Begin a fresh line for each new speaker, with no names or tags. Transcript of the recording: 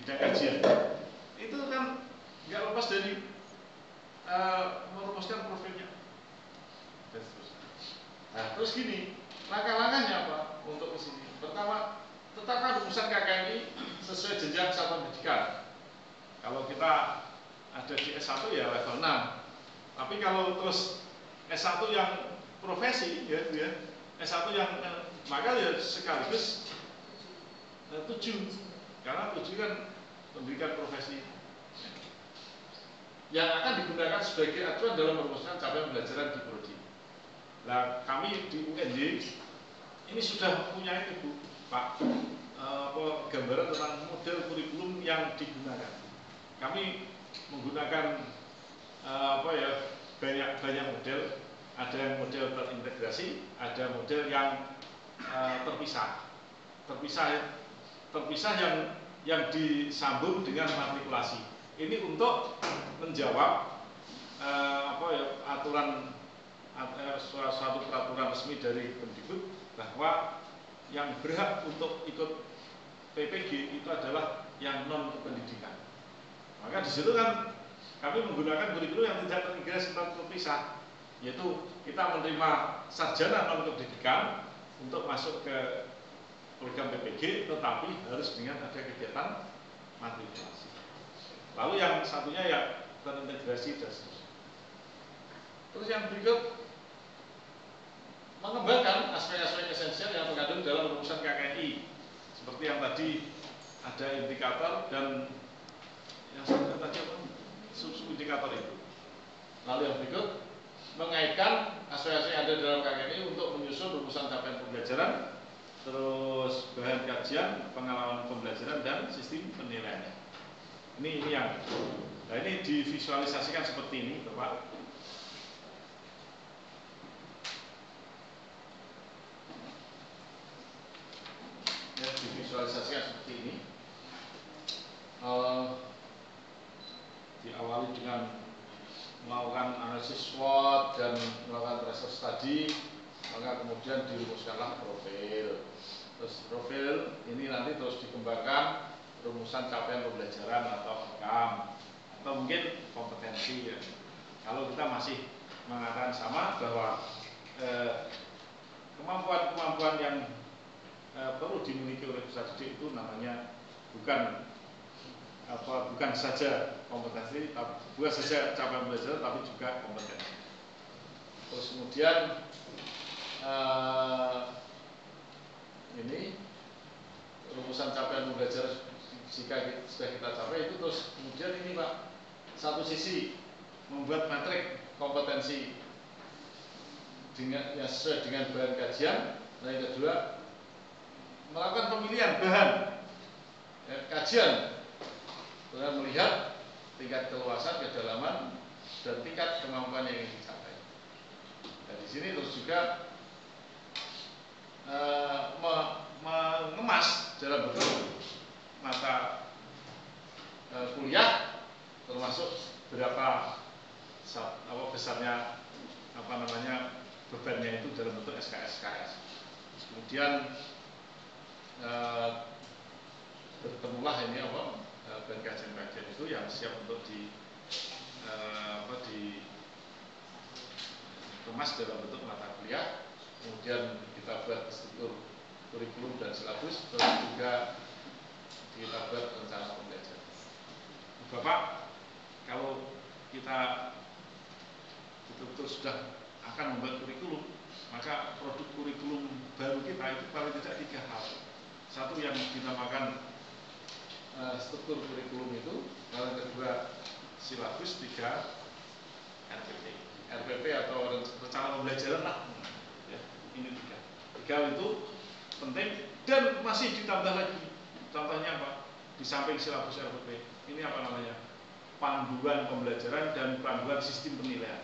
bidang kajian. Itu kan nggak lepas dari merumuskan profilnya. Nah, terus gini, langkah-langkahnya apa untuk ke sini? Pertama, tetapkan rumusan KKNI sesuai jenjang satuan pendidikan. Kalau kita ada di S1 ya level 6. Tapi kalau terus S1 yang profesi ya, S1 yang maka ya sekaligus 7. Karena 7 kan pendidikan profesi yang akan digunakan sebagai acuan dalam merumuskan capaian pembelajaran di prodi. Nah, kami di UNJ ini sudah punya itu, Bu, Pak, gambaran tentang model kurikulum yang digunakan. Kami menggunakan banyak model. Ada yang model terintegrasi, ada model yang terpisah yang disambung dengan matrikulasi. Ini untuk menjawab aturan suatu peraturan resmi dari Kemdikbud bahwa yang berhak untuk ikut PPG itu adalah yang non kependidikan. Maka di situ kan kami menggunakan kurikulum yang tidak terintegrasi dan terpisah, yaitu kita menerima sarjana non kependidikan untuk masuk ke program PPG, tetapi harus dengan ada kegiatan matrikulasi. Lalu yang satunya ya terintegrasi dan seterusnya. Terus yang berikut, mengembangkan aspek-aspek esensial yang terkandung dalam rumusan KKNI, seperti yang tadi ada indikator dan yang sudah tadi sub-indikator itu. Lalu yang berikut, mengaitkan aspek-aspek yang ada dalam KKNI untuk menyusun rumusan capaian pembelajaran, terus bahan kajian, pengalaman pembelajaran dan sistem penilaiannya. Ini yang, nah ini divisualisasikan seperti ini, Bapak. Divisualisasikan seperti ini. Diawali dengan melakukan analisis SWOT dan melakukan research study, maka kemudian dirumuskanlah profil. Terus profil ini nanti terus dikembangkan rumusan capaian pembelajaran atau outcome atau mungkin kompetensi ya. Kalau kita masih mengatakan sama bahwa kemampuan-kemampuan yang perlu dimiliki oleh peserta didik itu namanya bukan saja kompetensi, bukan saja capaian pembelajaran, tapi juga kompetensi. Terus kemudian ini rumusan capaian pembelajaran jika sudah kita capai itu, terus kemudian ini Pak, satu sisi membuat matrik kompetensi dengan yang sesuai dengan bahan kajian, dan yang kedua melakukan pemilihan bahan kajian dengan melihat tingkat keluasan, kedalaman, dan tingkat kemampuan yang ingin dicapai. Dan di sini terus juga mengemas dalam bentuk mata kuliah, termasuk berapa besarnya bebannya itu dalam bentuk SKS. Kemudian bertemulah ini bahan kajian itu yang siap untuk dikemas dalam bentuk mata kuliah. Kemudian kita buat struktur kurikulum dan silabus, terus juga kita buat rencana pembelajaran. Bapak, kalau kita betul-betul sudah akan membuat kurikulum, maka produk kurikulum baru kita itu paling tidak 3 hal. Satu yang dinamakan struktur kurikulum itu, yang kedua silabus, 3 RPP atau rencana pembelajaran lah. Ya, ini 3 itu penting dan masih ditambah lagi. Contohnya apa? Di samping silabus RPP, ini apa namanya? Panduan pembelajaran dan panduan sistem penilaian.